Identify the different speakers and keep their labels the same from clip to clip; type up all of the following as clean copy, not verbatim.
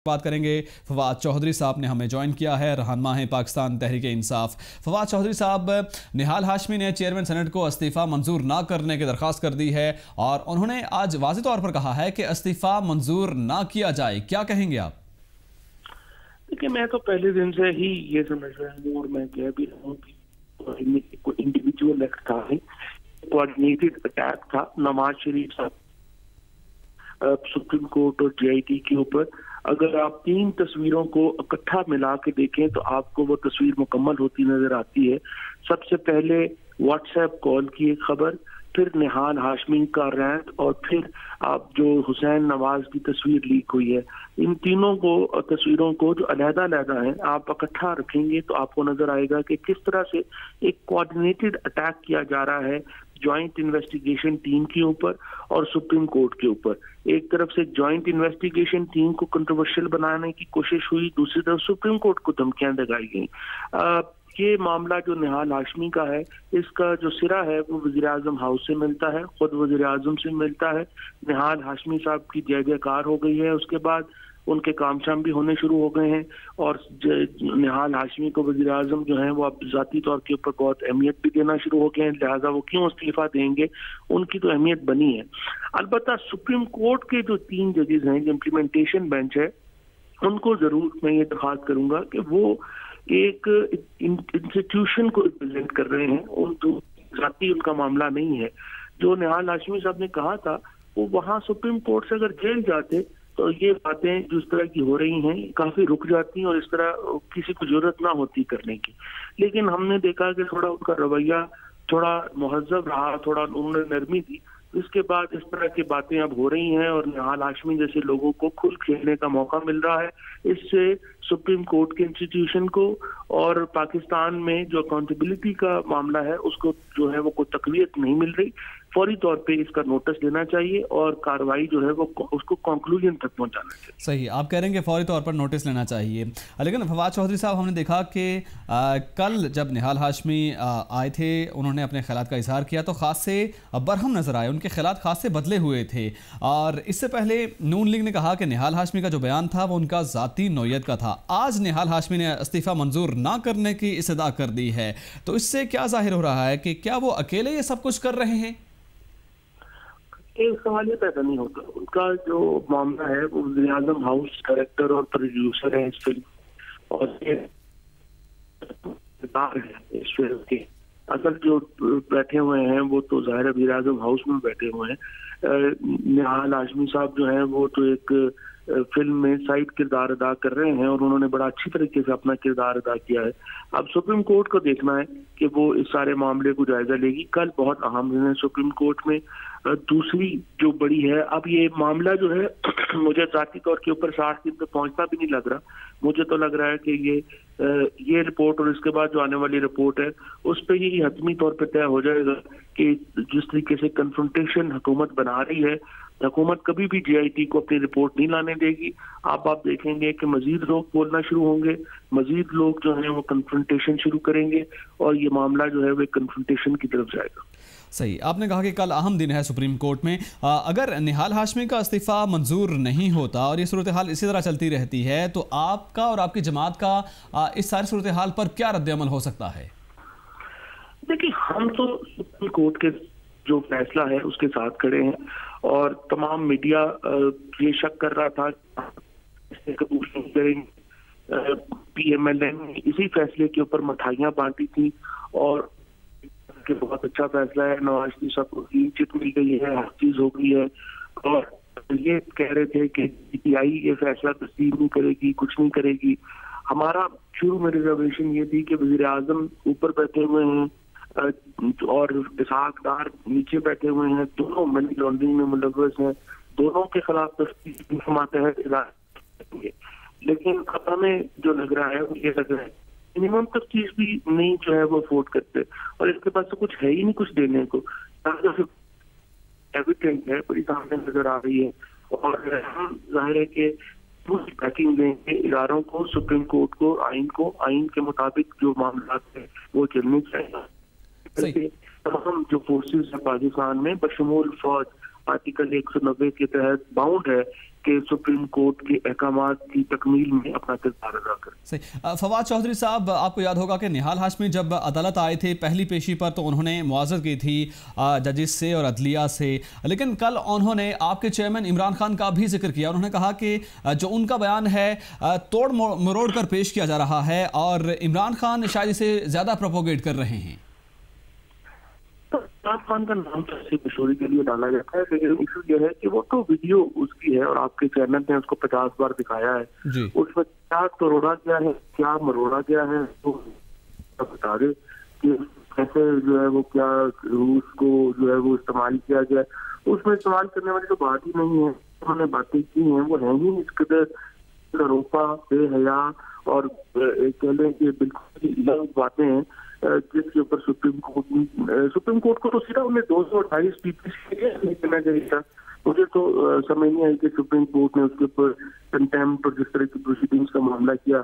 Speaker 1: बात करेंगे। फवाद चौधरी साहब ने हमें ज्वाइन किया है, रहनुमा हैं पाकिस्तान तहरीक इंसाफ। फवाद चौधरी साहब, निहाल हाशमी ने चेयरमैन सेनेट को इस्तीफ़ा मंजूर ना करने की दरख्वास्त कर दी है और उन्होंने आज वाज़ेह तौर पर कहा है कि इस्तीफ़ा मंजूर ना किया जाए, क्या कहेंगे आप?
Speaker 2: देखिए, मैं तो पहले दिन से ही ये समझ रहा हूँ और मैं कह भी रहा हूँ कि कोई इंडिविजुअल एक्ट था, कोऑर्डिनेटेड अटैक था नवाज शरीफ साहब सुप्रीम कोर्ट और JIT के ऊपर। अगर आप तीन तस्वीरों को इकट्ठा मिला के देखें तो आपको वो तस्वीर मुकम्मल होती नजर आती है। सबसे पहले व्हाट्सएप कॉल की एक खबर, फिर निहाल हाशमी का रैंट और फिर आप जो हुसैन नवाज की तस्वीर लीक हुई है। इन तीनों को तस्वीरों को जो अलग-अलग हैं आप इकट्ठा रखेंगे तो आपको नजर आएगा कि किस तरह से एक कोऑर्डिनेटेड अटैक किया जा रहा है जॉइंट इन्वेस्टिगेशन टीम के ऊपर और सुप्रीम कोर्ट के ऊपर। एक तरफ से जॉइंट इन्वेस्टिगेशन टीम को कंट्रोवर्शियल बनाने की कोशिश हुई, दूसरी तरफ सुप्रीम कोर्ट को धमकियां लगाई गई। ये मामला जो निहाल हाशमी का है, इसका जो सिरा है वो वज़ीर आज़म हाउस से मिलता है, खुद वज़ीर आज़म से मिलता है। निहाल हाशमी साहब की जय जयकार हो गई है, उसके बाद उनके काम शाम भी होने शुरू हो गए हैं और निहाल हाशमी को वज़ीर आज़म जो है वो अब ज़ाती तौर के ऊपर बहुत अहमियत भी देना शुरू हो गए हैं, लिहाजा वो क्यों इस्तीफा देंगे, उनकी तो अहमियत बनी है। अलबत्ता सुप्रीम कोर्ट के जो 3 जजेस हैं, जो इम्प्लीमेंटेशन बेंच है, उनको जरूर मैं ये दरख्वास्त करूंगा कि वो एक इंस्टीट्यूशन को रिप्रेजेंट कर रहे हैं, उन जो जाती उनका मामला नहीं है। जो निहाल हाशमी साहब ने कहा था वो वहां सुप्रीम कोर्ट से अगर जेल जाते तो ये बातें जो इस तरह की हो रही हैं काफी रुक जाती और इस तरह किसी को जरूरत ना होती करने की। लेकिन हमने देखा कि थोड़ा उनका रवैया थोड़ा मुहज़्ज़ब रहा, थोड़ा उन्होंने नरमी दी। इसके बाद इस तरह की बातें अब हो रही हैं और निहाल हाशमी जैसे लोगों को खुल खेलने का मौका मिल रहा है। इससे सुप्रीम कोर्ट के इंस्टीट्यूशन को और पाकिस्तान में जो अकाउंटेबिलिटी का मामला है उसको जो है वो कोई तक़वियत नहीं मिल रही। फौरी तौर पे इसका नोटिस लेना चाहिए और कार्रवाई जो है वो उसको कंक्लूजन तक पहुंचाना चाहिए।
Speaker 1: सही, आप कह रहे हैं कि फौरी तौर पर नोटिस लेना चाहिए। लेकिन फवाद चौधरी साहब, हमने देखा कि कल जब निहाल हाशमी आए थे, उन्होंने अपने ख्यालात का इजहार किया तो खास से बरहम नजर आए, उनके ख्यालात खास से बदले हुए थे। और इससे पहले नून लीग ने कहा कि निहाल हाशमी का जो बयान था वो उनका ज़ाती नौयत का था। आज निहाल हाशमी ने इस्तीफ़ा मंजूर ना करने की इस्तदा कर दी है, तो इससे क्या जाहिर हो रहा है कि क्या वो अकेले ये सब कुछ कर रहे हैं?
Speaker 2: एक सवाल ये पैदा नहीं होता। उनका जो मामला है वो वज़ीर आज़म हाउस डायरेक्टर और प्रोड्यूसर है इस फिल्म और है इस फिल्म के। अगर जो बैठे हुए हैं वो तो ज़ाहिर है वज़ीर आज़म हाउस में बैठे हुए हैं। निहाल हाशमी साहब जो हैं वो तो एक फिल्म में साइड किरदार अदा कर रहे हैं और उन्होंने बड़ा अच्छी तरीके से अपना किरदार अदा किया है। अब सुप्रीम कोर्ट को देखना है कि वो इस सारे मामले को जायजा लेगी। कल बहुत अहम दिन है सुप्रीम कोर्ट में। दूसरी जो बड़ी है, अब ये मामला जो है मुझे जाती तौर के ऊपर 60 दिन पे पहुंचता भी नहीं लग रहा। मुझे तो लग रहा है कि ये रिपोर्ट और इसके बाद जो आने वाली रिपोर्ट है उस पर ही हतमी तौर पर तय हो जाएगा कि जिस तरीके से कन्फ्रंटेशन हुकूमत बना रही है, हुकूमत कभी भी JIT को अपनी रिपोर्ट नहीं लाने देगी। आप देखेंगे कि मजीद लोग बोलना शुरू होंगे, मजीद लोग जो है वो कन्फ्रंटेशन शुरू करेंगे और ये मामला जो है वो कन्फ्रंटेशन की तरफ जाएगा।
Speaker 1: सही, आपने कहा कि कल अहम दिन है सुप्रीम कोर्ट में। अगर निहाल हाशमी का इस्तीफ़ा मंजूर नहीं होता और ये सूरत हाल इसी तरह चलती रहती है तो आपका और आपकी जमात का इस सारी सूरत हाल पर क्या रद्द-ए-अमल हो सकता है?
Speaker 2: देखिए, हम तो सुप्रीम कोर्ट के जो फैसला है उसके साथ खड़े हैं और तमाम मीडिया ये शक कर रहा था कबूल नहीं करेंगे। PMLN ने इसी फैसले के ऊपर मिठाइयां बांटी थी और कि बहुत अच्छा फैसला है, नवाज शरीफ साहब को क्लीन चिट मिल गई है, हर चीज हो गई है और ये कह रहे थे कि PTI ये फैसला तस्लीम नहीं करेगी, कुछ नहीं करेगी। हमारा शुरू में रिजर्वेशन ये थी कि वज़ीर आज़म ऊपर बैठे हुए हैं और इसहाक डार नीचे बैठे हुए हैं, दोनों मनी लॉन्ड्रिंग में मुलव्वस हैं, दोनों के खिलाफ तफ्तीश मातहत है। लेकिन अब हमें जो लग रहा है वो ये लग रहा है मिनिमम तफ्तीश भी नहीं जो है वो अफोर्ड करते और इसके पास तो कुछ है ही नहीं कुछ देने को। एविडेंस है बड़ी सामने नजर आ रही है और हम जाहिर है कि पूरी पैकिंग देंगे इदारों को, सुप्रीम कोर्ट को, आइन के मुताबिक जो मामला है वो चलने चाहिए। तमाम जो फोर्सेस है पाकिस्तान में बशमूल फौज आर्टिकल 190 के तहत बाउंड है कि सुप्रीम कोर्ट के अहकामात की तकमील में अपना किरदार अदा करें।
Speaker 1: सही। फवाद चौधरी साहब, आपको याद होगा कि निहाल हाशमी जब अदालत आए थे पहली पेशी पर तो उन्होंने मुआवज़त की थी जजिस से और अदलिया से, लेकिन कल उन्होंने आपके चेयरमैन इमरान खान का भी जिक्र किया। उन्होंने कहा कि जो उनका बयान है तोड़ मरोड़ कर पेश किया जा रहा है और इमरान खान शायद इसे ज़्यादा प्रोपोगेट कर रहे हैं।
Speaker 2: इमरान खान का नाम तो ऐसी मशहूरी के लिए डाला जाता है, लेकिन इशू ये है कि वो तो वीडियो उसकी है और आपके चैनल ने उसको 50 बार दिखाया है। उसमें क्या तोड़ा गया है, क्या मरोड़ा गया है, तो बता दे कि कैसे जो है वो क्या रूस को जो है वो इस्तेमाल किया गया। उसमें इस्तेमाल करने वाली तो बात ही नहीं है। उन्होंने बातें की हैं वो है ही इस कदर रोपा बेहया और कह लें कि बिल्कुल लग बातें हैं जिसके ऊपर सुप्रीम कोर्ट को तो सीधा उन्हें 228 पीपीसी के लिए देना चाहिए था। मुझे तो समझ नहीं आई कि सुप्रीम कोर्ट ने उसके ऊपर कंटेम्प्ट और जिस तरह की प्रोसीडिंग्स का मामला किया।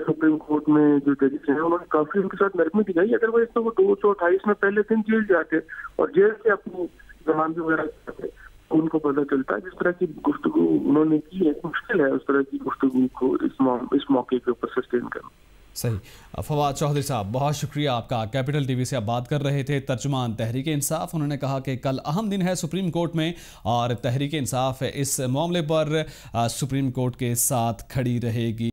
Speaker 2: सुप्रीम कोर्ट में जो जजेस हैं उन्होंने काफी उनके साथ नरमी दिखाई। अदरवाइज तो वो 228 में पहले दिन जेल जाते और जेल से अपनी जमानत वगैरह करते, उनको पता चलता है। जिस तरह की गुफ्तगू उन्होंने की है, मुश्किल है उस तरह की गुफ्तगू को इस मौके के ऊपर सस्टेन करना।
Speaker 1: सही। फवाद चौधरी साहब, बहुत शुक्रिया आपका। कैपिटल टीवी से आप बात कर रहे थे, तर्जुमान तहरीक इंसाफ। उन्होंने कहा कि कल अहम दिन है सुप्रीम कोर्ट में और तहरीक इंसाफ इस मामले पर सुप्रीम कोर्ट के साथ खड़ी रहेगी।